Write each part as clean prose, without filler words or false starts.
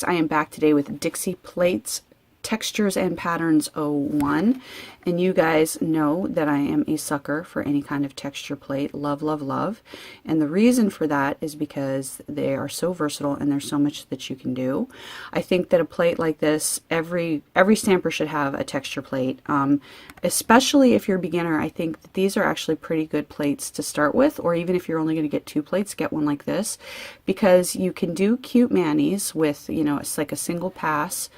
I am back today with Dixie Plates Textures and Patterns 01, and you guys know that I am a sucker for any kind of texture plate. Love, love, love. And the reason for that is because they are so versatile and there's so much that you can do. I think that a plate like this, every stamper should have a texture plate, especially if you're a beginner. I think that these are actually pretty good plates to start with, or even if you're only going to get 2 plates, get one like this, because you can do cute manis with, you know, it's like a single pass.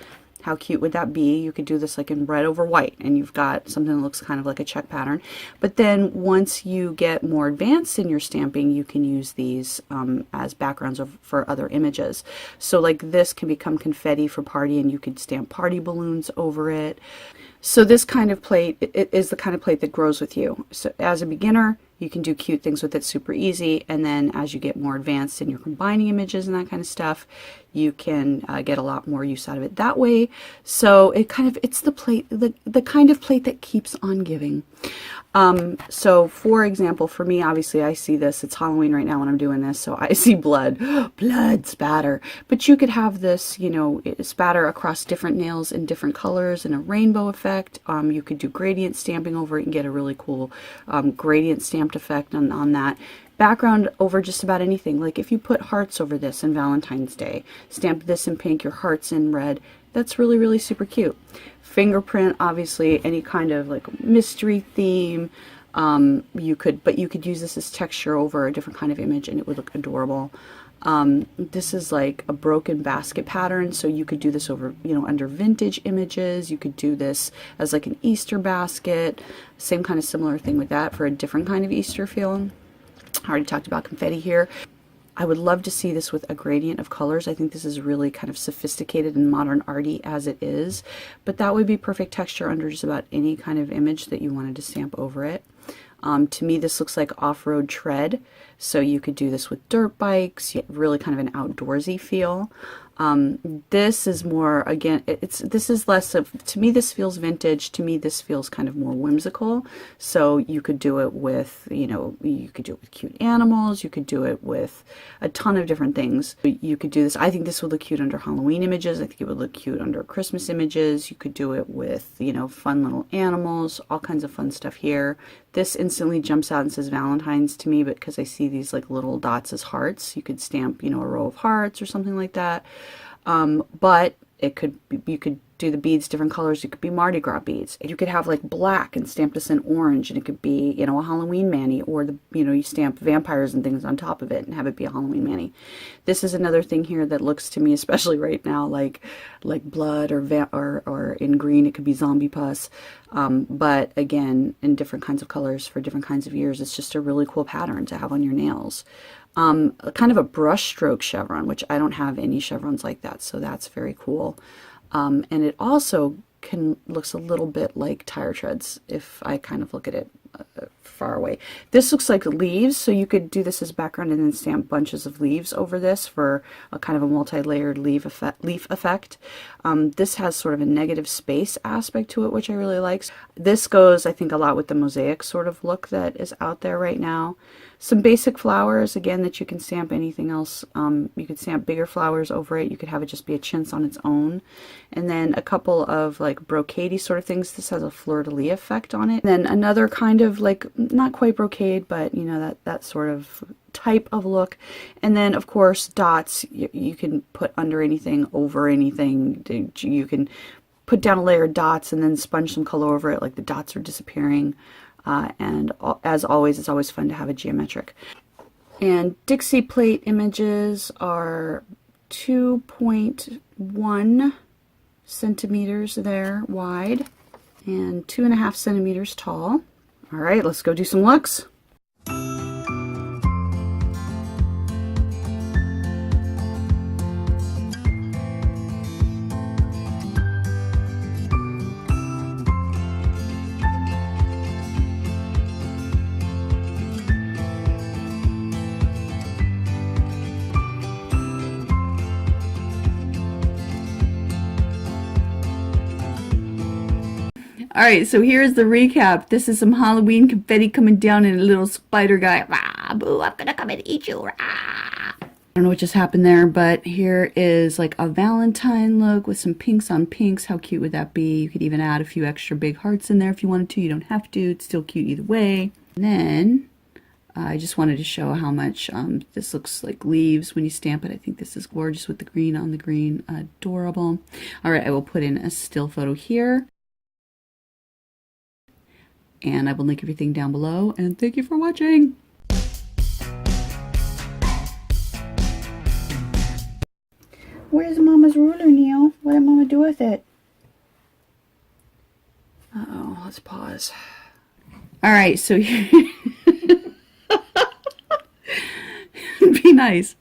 How cute would that be? You could do this like in red over white, and you've got something that looks kind of like a check pattern. But then once you get more advanced in your stamping, you can use these as backgrounds for other images. So like this can become confetti for party, and you could stamp party balloons over it. So this kind of plate is the kind of plate that grows with you. So as a beginner, you can do cute things with it super easy, and then as you get more advanced and you're combining images and that kind of stuff, you can get a lot more use out of it that way. So it's the plate, the kind of plate that keeps on giving. So for example, for me, obviously I see this, it's Halloween right now when I'm doing this, so I see blood spatter, but you could have this, you know, spatter across different nails in different colors and a rainbow effect. You could do gradient stamping over it and get a really cool gradient stamped effect on that. Background over just about anything. Like if you put hearts over this in Valentine's Day, stamp this in pink, your hearts in red, that's really, really super cute. Fingerprint, obviously any kind of like mystery theme, you could use this as texture over a different kind of image and it would look adorable. This is like a broken basket pattern, so you could do this over, you know, under vintage images. You could do this as like an Easter basket, same kind of similar thing with that for a different kind of Easter feel. I already talked about confetti here. I would love to see this with a gradient of colors. I think this is really kind of sophisticated and modern arty as it is, but that would be perfect texture under just about any kind of image that you wanted to stamp over it. To me, this looks like off-road tread, so you could do this with dirt bikes, really kind of an outdoorsy feel. This is more, again, this is less of, to me this feels vintage, to me this feels kind of more whimsical. So you could do it with, you know, you could do it with cute animals, you could do it with a ton of different things. You could do this, I think this would look cute under Halloween images, I think it would look cute under Christmas images. You could do it with, you know, fun little animals, all kinds of fun stuff here. This instantly jumps out and says Valentine's to me, but because I see these like little dots as hearts, you could stamp, you know, a row of hearts or something like that. But it could be, you could do the beads different colors. It could be Mardi Gras beads. You could have like black and stamp this in orange, and it could be, you know, a Halloween mani, or the, you know, you stamp vampires and things on top of it and have it be a Halloween mani. This is another thing here that looks to me, especially right now, like blood or in green it could be zombie pus. But again, in different kinds of colors for different kinds of years, it's just a really cool pattern to have on your nails. Kind of a brush stroke chevron, which I don't have any chevrons like that, so that's very cool. And it also looks a little bit like tire treads if I kind of look at it far away. This looks like leaves, so you could do this as background and then stamp bunches of leaves over this for a kind of a multi-layered leaf effect. This has sort of a negative space aspect to it, which I really like. This goes, I think, a lot with the mosaic sort of look that is out there right now. Some basic flowers, again, that you can stamp anything else. You could stamp bigger flowers over it. You could have it just be a chintz on its own. And then a couple of like brocadey sort of things. This has a fleur-de-lis effect on it. And then another kind of like, not quite brocade, but you know, that sort of type of look. And then of course dots, you can put under anything, over anything. You can put down a layer of dots and then sponge some color over it, like the dots are disappearing. And as always, it's always fun to have a geometric. And Dixie plate images are 2.1 centimeters there wide and 2.5 centimeters tall. All right, let's go do some looks. Alright, so here's the recap. This is some Halloween confetti coming down in a little spider guy. Rah, boo, I'm gonna come and eat you. Rah. I don't know what just happened there, but here is like a Valentine look with some pinks on pinks. How cute would that be? You could even add a few extra big hearts in there if you wanted to. You don't have to. It's still cute either way. And then I just wanted to show how much this looks like leaves when you stamp it. I think this is gorgeous with the green on the green. Adorable. All right, I will put in a still photo here. And I will link everything down below. And thank you for watching. Where's Mama's ruler, Neil? What did Mama do with it? Uh-oh, let's pause. All right, so be nice.